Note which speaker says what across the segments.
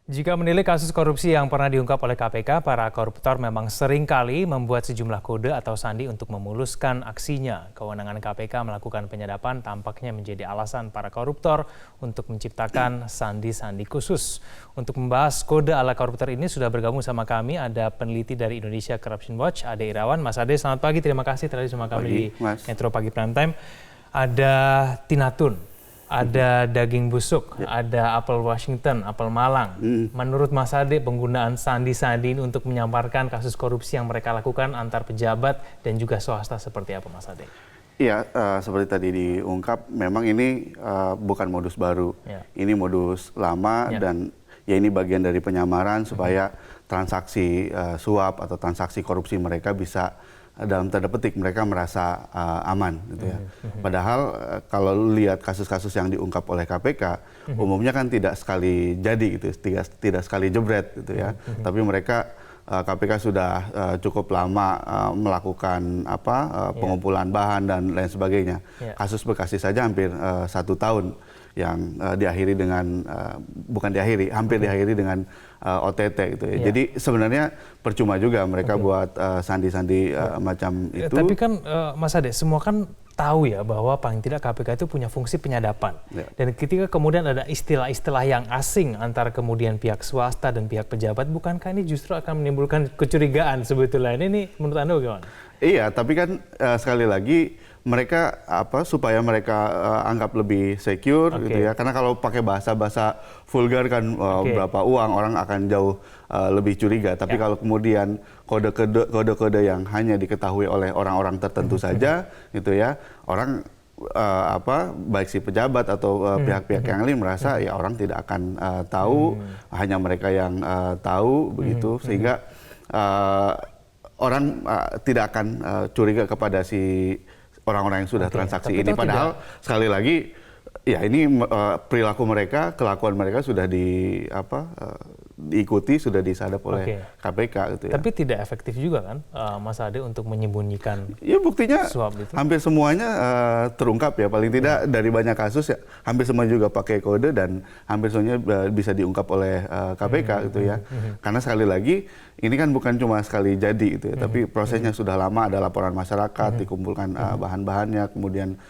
Speaker 1: Jika menilik kasus korupsi yang pernah diungkap oleh KPK, para koruptor memang sering kali membuat sejumlah kode atau sandi untuk memuluskan aksinya. Kewenangan KPK melakukan penyadapan tampaknya menjadi alasan para koruptor untuk menciptakan sandi-sandi khusus. Untuk membahas kode ala koruptor ini sudah bergabung sama kami, ada peneliti dari Indonesia Corruption Watch, Ade Irawan. Mas Ade, selamat pagi. Terima kasih telah bersama kami di Metro Pagi Prime Time. Ada Tinatun. Ada daging busuk, ada apel Washington, apel Malang. Menurut Mas Ade, penggunaan sandi-sandi ini untuk menyamarkan kasus korupsi yang mereka lakukan antar pejabat dan juga swasta seperti apa, Mas Ade?
Speaker 2: Iya, seperti tadi diungkap, memang ini bukan modus baru. Ini modus lama dan ya ini bagian dari penyamaran supaya transaksi suap atau transaksi korupsi mereka bisa dalam tanda petik mereka merasa aman gitu ya. Padahal kalau lihat kasus-kasus yang diungkap oleh KPK, umumnya kan tidak sekali jadi gitu, tidak sekali jebret gitu ya. Tapi mereka KPK sudah cukup lama melakukan pengumpulan bahan dan lain sebagainya. Kasus Bekasi saja hampir 1 tahun yang diakhiri dengan hampir diakhiri dengan OTT gitu ya. Jadi sebenarnya percuma juga mereka buat sandi-sandi macam itu.
Speaker 1: Tapi kan Mas Ade, semua kan tahu ya bahwa paling tidak KPK itu punya fungsi penyadapan. Dan ketika kemudian ada istilah-istilah yang asing antara kemudian pihak swasta dan pihak pejabat, bukankah ini justru akan menimbulkan kecurigaan sebetulnya? Ini menurut Anda bagaimana?
Speaker 2: Iya, tapi kan sekali lagi mereka supaya mereka anggap lebih secure gitu ya. Karena kalau pakai bahasa-bahasa vulgar kan berapa uang, orang akan jauh lebih curiga. Tapi kalau kemudian kode-kode yang hanya diketahui oleh orang-orang tertentu saja gitu ya, orang baik si pejabat atau pihak-pihak yang lain merasa ya orang tidak akan tahu, hanya mereka yang tahu begitu, sehingga orang tidak akan curiga kepada si orang-orang yang sudah transaksi ini. Padahal sekali lagi ya ini perilaku mereka, kelakuan mereka sudah diikuti, sudah disadap oleh KPK gitu ya.
Speaker 1: Tapi tidak efektif juga kan Mas Ade untuk menyembunyikan
Speaker 2: ya, buktinya
Speaker 1: suap itu?
Speaker 2: Hampir semuanya terungkap ya, paling tidak dari banyak kasus ya, hampir semua juga pakai kode dan hampir semuanya bisa diungkap oleh KPK gitu ya. Karena sekali lagi ini kan bukan cuma sekali jadi gitu ya, tapi prosesnya sudah lama, ada laporan masyarakat, dikumpulkan bahan-bahannya, kemudian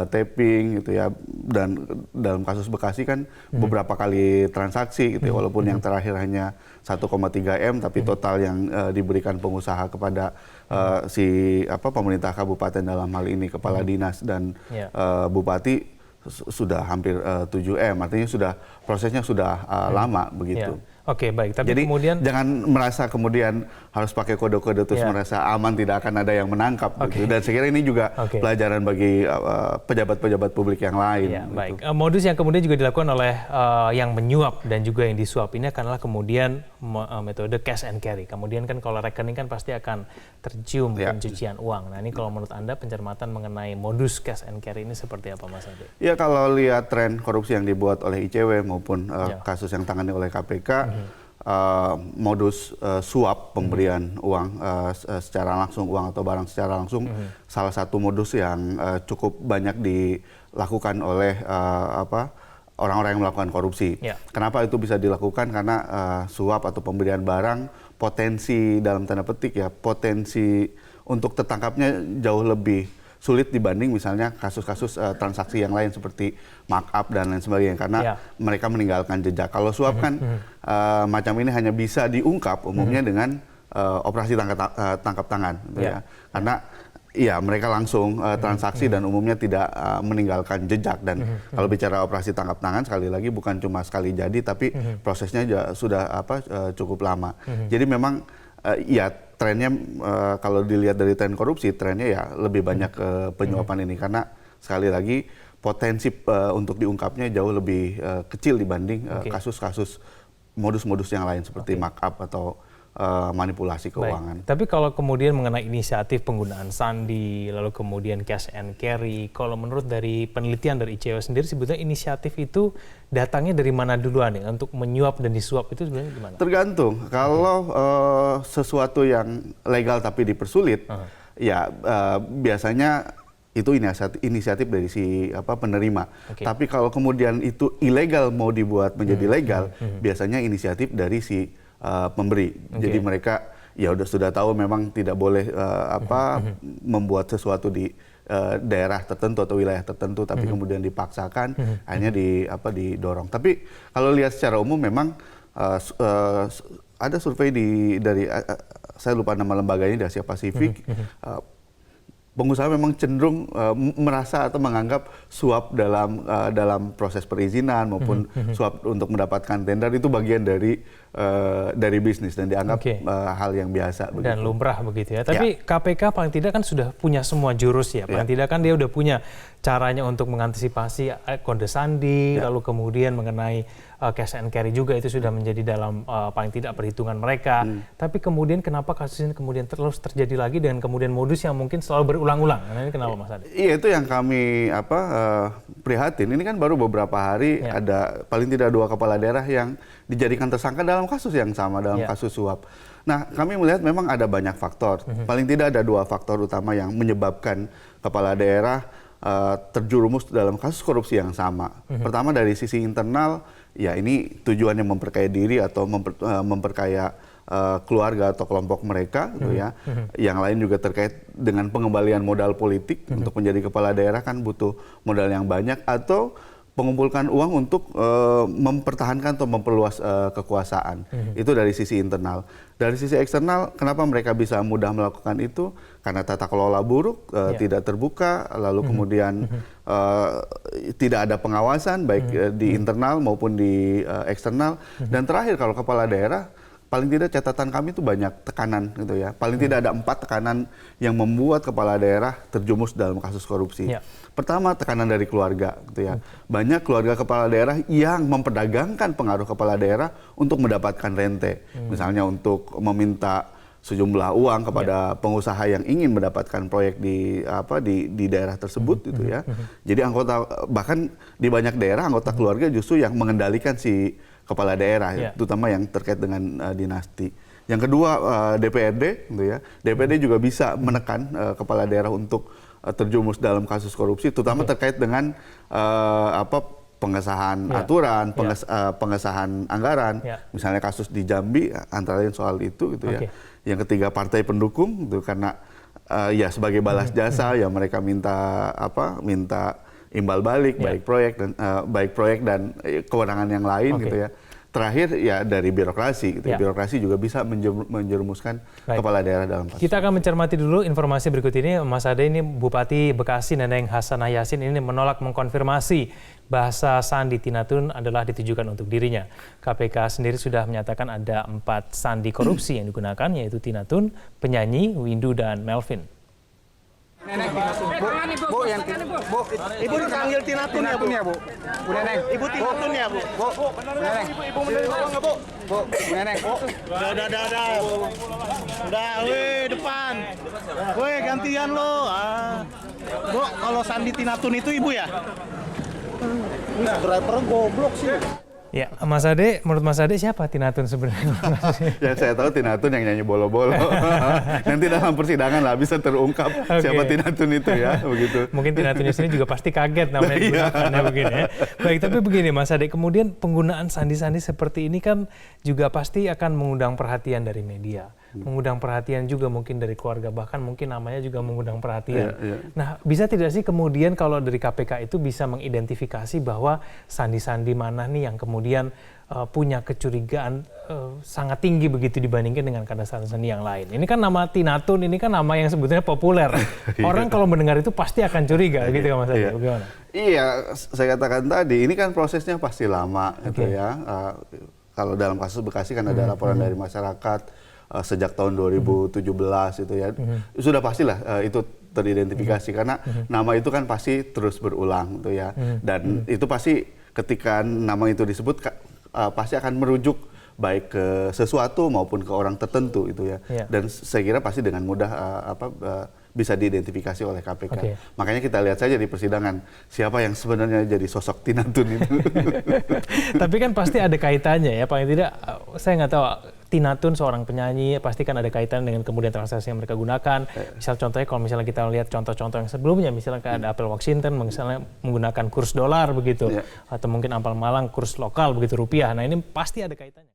Speaker 2: taping gitu ya, dan dalam kasus Bekasi kan beberapa kali transaksi gitu ya, walaupun yang terakhir hanya 1,3 M, tapi total yang diberikan pengusaha kepada pemerintah kabupaten dalam hal ini kepala dinas dan bupati sudah hampir 7 M, artinya prosesnya sudah lama begitu.
Speaker 1: Oke, baik. Tapi
Speaker 2: jadi
Speaker 1: kemudian
Speaker 2: jangan merasa kemudian harus pakai kode-kode terus merasa aman, tidak akan ada yang menangkap. Gitu. Dan saya kira ini juga pelajaran bagi pejabat-pejabat publik yang lain.
Speaker 1: Gitu. Baik. Modus yang kemudian juga dilakukan oleh yang menyuap dan juga yang disuap ini adalah kemudian metode cash and carry. Kemudian kan kalau rekening kan pasti akan tercium pencucian uang. Nah ini kalau menurut Anda pencermatan mengenai modus cash and carry ini seperti apa, Mas Ade?
Speaker 2: Ya, kalau lihat tren korupsi yang dibuat oleh ICW maupun kasus yang tangani oleh KPK, modus suap pemberian uang secara langsung, uang atau barang secara langsung, salah satu modus yang cukup banyak dilakukan oleh orang-orang yang melakukan korupsi. Kenapa itu bisa dilakukan? Karena suap atau pemberian barang potensi dalam tanda petik ya, potensi untuk tertangkapnya jauh lebih sulit dibanding misalnya kasus-kasus transaksi yang lain seperti markup dan lain sebagainya, karena mereka meninggalkan jejak. Kalau suap kan macam ini hanya bisa diungkap umumnya dengan operasi tangkap tangan gitu ya. Karena mereka langsung transaksi dan umumnya tidak meninggalkan jejak. Dan kalau bicara operasi tangkap tangan, sekali lagi bukan cuma sekali jadi, tapi prosesnya sudah cukup lama. Jadi memang trennya kalau dilihat dari tren korupsi, trennya ya lebih banyak ke penyuapan ini, karena sekali lagi potensi untuk diungkapnya jauh lebih kecil dibanding kasus-kasus modus-modus yang lain seperti markup atau manipulasi keuangan.
Speaker 1: Tapi kalau kemudian mengenai inisiatif penggunaan sandi, lalu kemudian cash and carry, kalau menurut dari penelitian dari ICW sendiri, sebetulnya inisiatif itu datangnya dari mana duluan ya? Untuk menyuap dan disuap itu sebenarnya gimana?
Speaker 2: Tergantung. Kalau sesuatu yang legal tapi dipersulit, ya biasanya itu inisiatif dari si penerima.
Speaker 1: Oke.
Speaker 2: Tapi kalau kemudian itu ilegal mau dibuat menjadi legal, biasanya inisiatif dari si pemberi. Jadi mereka ya sudah tahu memang tidak boleh membuat sesuatu di daerah tertentu atau wilayah tertentu, tapi kemudian dipaksakan, akhirnya didorong. Tapi kalau lihat secara umum memang ada survei dari saya lupa nama lembaganya, di Asia Pasifik. Pengusaha memang cenderung merasa atau menganggap suap dalam proses perizinan maupun suap untuk mendapatkan tender itu bagian dari bisnis dan dianggap hal yang biasa.
Speaker 1: Dan lumrah begitu ya. Tapi KPK paling tidak kan sudah punya semua jurus ya. Paling tidak kan dia udah punya caranya untuk mengantisipasi kode sandi, lalu kemudian mengenai cash and carry juga itu sudah menjadi dalam paling tidak perhitungan mereka. Tapi kemudian kenapa kasus ini kemudian terus terjadi lagi dengan kemudian modus yang mungkin selalu berulang-ulang? Nah, ini kenapa Mas Ade?
Speaker 2: Iya, itu yang kami prihatin. Ini kan baru beberapa hari ada paling tidak 2 kepala daerah yang dijadikan tersangka dalam kasus yang sama, dalam kasus suap. Nah, kami melihat memang ada banyak faktor. Paling tidak ada 2 faktor utama yang menyebabkan kepala daerah terjerumus dalam kasus korupsi yang sama. Pertama dari sisi internal, ya ini tujuannya memperkaya diri atau memperkaya keluarga atau kelompok mereka, gitu ya. Yang lain juga terkait dengan pengembalian modal politik. Untuk menjadi kepala daerah kan butuh modal yang banyak, atau mengumpulkan uang untuk mempertahankan atau memperluas kekuasaan. Itu dari sisi internal. Dari sisi eksternal, kenapa mereka bisa mudah melakukan itu? Karena tata kelola buruk, tidak terbuka, lalu kemudian tidak ada pengawasan baik di internal maupun di eksternal. Dan terakhir, kalau kepala daerah, paling tidak catatan kami itu banyak tekanan, gitu ya. Paling tidak ada 4 tekanan yang membuat kepala daerah terjumus dalam kasus korupsi. Pertama, tekanan dari keluarga, gitu ya. Banyak keluarga kepala daerah yang memperdagangkan pengaruh kepala daerah untuk mendapatkan rente. Misalnya untuk meminta sejumlah uang kepada pengusaha yang ingin mendapatkan proyek di daerah tersebut, gitu ya. Jadi bahkan di banyak daerah anggota keluarga justru yang mengendalikan si kepala daerah, terutama yang terkait dengan dinasti. Yang kedua, DPRD, gitu ya. DPRD juga bisa menekan kepala daerah untuk terjumus dalam kasus korupsi, terutama terkait dengan pengesahan aturan, pengesahan anggaran. Misalnya kasus di Jambi, antara lain soal itu, gitu ya. Yang ketiga, partai pendukung, gitu, karena ya sebagai balas jasa, ya mereka minta imbal balik, baik proyek dan kewenangan yang lain, gitu ya. Terakhir ya dari birokrasi, gitu. Birokrasi juga bisa menjerumuskan kepala daerah dalam kasus.
Speaker 1: Kita akan mencermati dulu informasi berikut ini. Mas Ade, ini Bupati Bekasi Neneng Hasanah Yassin ini menolak mengkonfirmasi bahasa sandi Tinatun adalah ditujukan untuk dirinya. KPK sendiri sudah menyatakan ada 4 sandi korupsi yang digunakan, yaitu Tinatun, penyanyi, Windu, dan Melvin.
Speaker 3: Neneng Tinatun, Bu, yang Bu, Ibu dipanggil Tinatun ya, Bu? Bu Neneng, Ibu Tinatun ya, Bu? Bu Neneng, Ibu menerima uang nggak, Bu? Bu Neneng, udah, weh depan, weh gantian lo. Bu, kalau sandi Tinatun itu Ibu ya? Driver goblok sih.
Speaker 1: Ya, Mas Ade, menurut Mas Ade siapa Tinatun sebenarnya?
Speaker 2: Ya, saya tahu Tinatun yang nyanyi bolo-bolo. Nanti dalam persidangan lah bisa terungkap siapa Tinatun itu ya, begitu.
Speaker 1: Mungkin Tinatunnya sendiri juga pasti kaget namanya digunakannya begini ya. Baik, tapi begini Mas Ade, kemudian penggunaan sandi-sandi seperti ini kan juga pasti akan mengundang perhatian dari media. Mengundang perhatian juga mungkin dari keluarga, bahkan mungkin namanya juga mengundang perhatian. Nah, bisa tidak sih kemudian kalau dari KPK itu bisa mengidentifikasi bahwa sandi-sandi mana nih yang kemudian punya kecurigaan sangat tinggi begitu dibandingkan dengan sandi yang lain. Ini kan nama Tinatun, ini kan nama yang sebetulnya populer. Orang kalau mendengar itu pasti akan curiga, gitu kan Mas Ade? Bagaimana?
Speaker 2: Iya, saya katakan tadi, ini kan prosesnya pasti lama, gitu ya. Kalau dalam kasus Bekasi kan ada laporan dari masyarakat, sejak tahun 2017 itu ya, sudah pastilah itu teridentifikasi karena nama itu kan pasti terus berulang gitu ya, dan itu pasti ketika nama itu disebut pasti akan merujuk baik ke sesuatu maupun ke orang tertentu itu ya, dan saya kira pasti dengan mudah bisa diidentifikasi oleh KPK. Makanya kita lihat saja di persidangan siapa yang sebenarnya jadi sosok Tinatun itu.
Speaker 1: Tapi kan pasti ada kaitannya ya, paling tidak saya nggak tahu Tina Tun seorang penyanyi, pasti kan ada kaitan dengan kemudian transaksi yang mereka gunakan. Misal contohnya kalau misalnya kita lihat contoh-contoh yang sebelumnya, misalnya kayak ada Apple Washington, misalnya menggunakan kurs dolar begitu, atau mungkin Ampal Malang kurs lokal begitu rupiah. Nah ini pasti ada kaitannya.